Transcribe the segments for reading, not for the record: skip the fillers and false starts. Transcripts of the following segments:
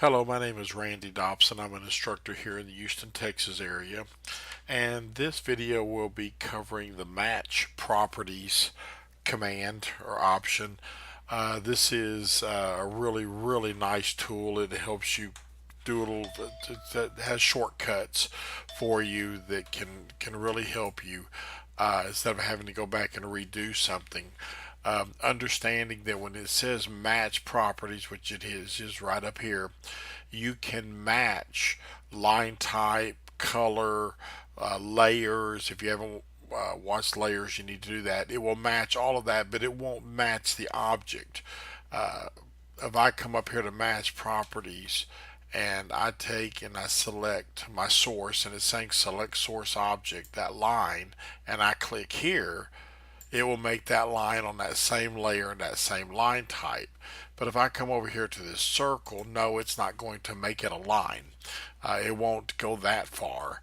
Hello, my name is Randy Dobson. I'm an instructor here in the Houston, Texas area, and this video will be covering the match properties command or option. This is a really nice tool. It helps you do a little, that has shortcuts for you that can really help you instead of having to go back and redo something. Understanding that when it says match properties, which it is right up here, you can match line type, color, layers. If you haven't watched layers, you need to do that. It will match all of that, but it won't match the object. Uh, if I come up here to match properties, and I take and I select my source, and it's saying select source object, that line, and I click here, it will make that line on that same layer and that same line type. But if I come over here to this circle, no, it's not going to make it a line. It won't go that far,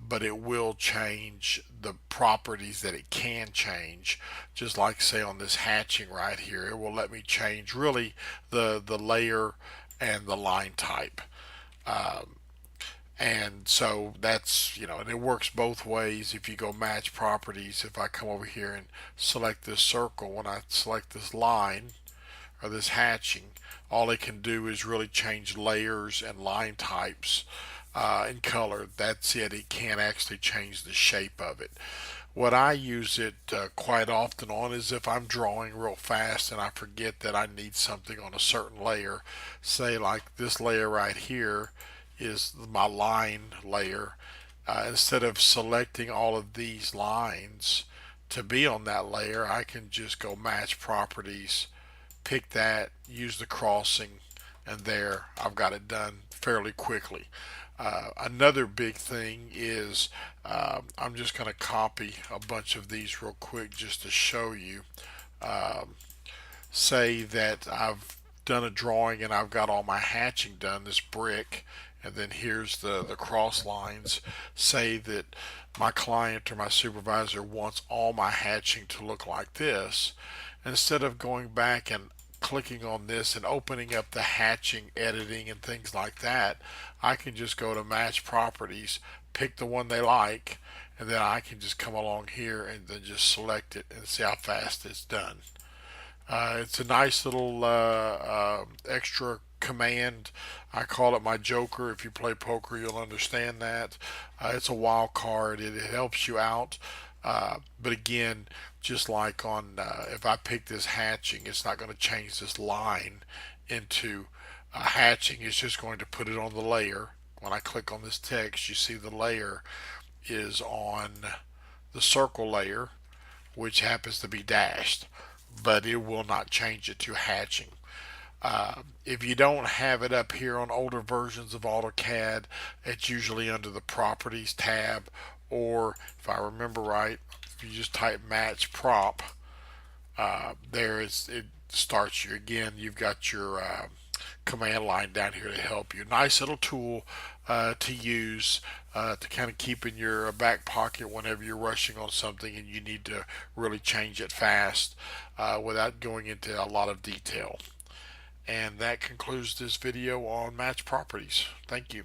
but it will change the properties that it can change. Just like say on this hatching right here, it will let me change really the layer and the line type. Um, and so that's, and it works both ways. If you go match properties, if I come over here and select this circle, when I select this line or this hatching, all it can do is really change layers and line types and color. That's it. It can't actually change the shape of it. What I use it quite often on is if I'm drawing real fast and I forget that I need something on a certain layer. Say like this layer right here is my line layer. Instead of selecting all of these lines to be on that layer, I can just go match properties, pick that, use the crossing, and there I've got it done fairly quickly. Another big thing is I'm just going to copy a bunch of these real quick just to show you. Um, Say that I've done a drawing and I've got all my hatching done, this brick, and then here's the cross lines. Say that my client or my supervisor wants all my hatching to look like this. Instead of going back and clicking on this and opening up the hatching editing and things like that, I can just go to match properties, pick the one they like, and then I can just come along here and then just select it and see how fast it's done. It's a nice little extra command. I call it my joker. If you play poker, you'll understand that. It's a wild card. It helps you out. But again, just like on, if I pick this hatching, it's not going to change this line into hatching. It's just going to put it on the layer. When I click on this text, you see the layer is on the circle layer, which happens to be dashed, but it will not change it to hatching. If you don't have it up here on older versions of Autocad, it's usually under the Properties tab, or if I remember right, if you just type Match Prop, it starts you again. You've got your command line down here to help you. Nice little tool to use to kind of keep in your back pocket whenever you're rushing on something and you need to really change it fast without going into a lot of detail. And that concludes this video on match properties. Thank you.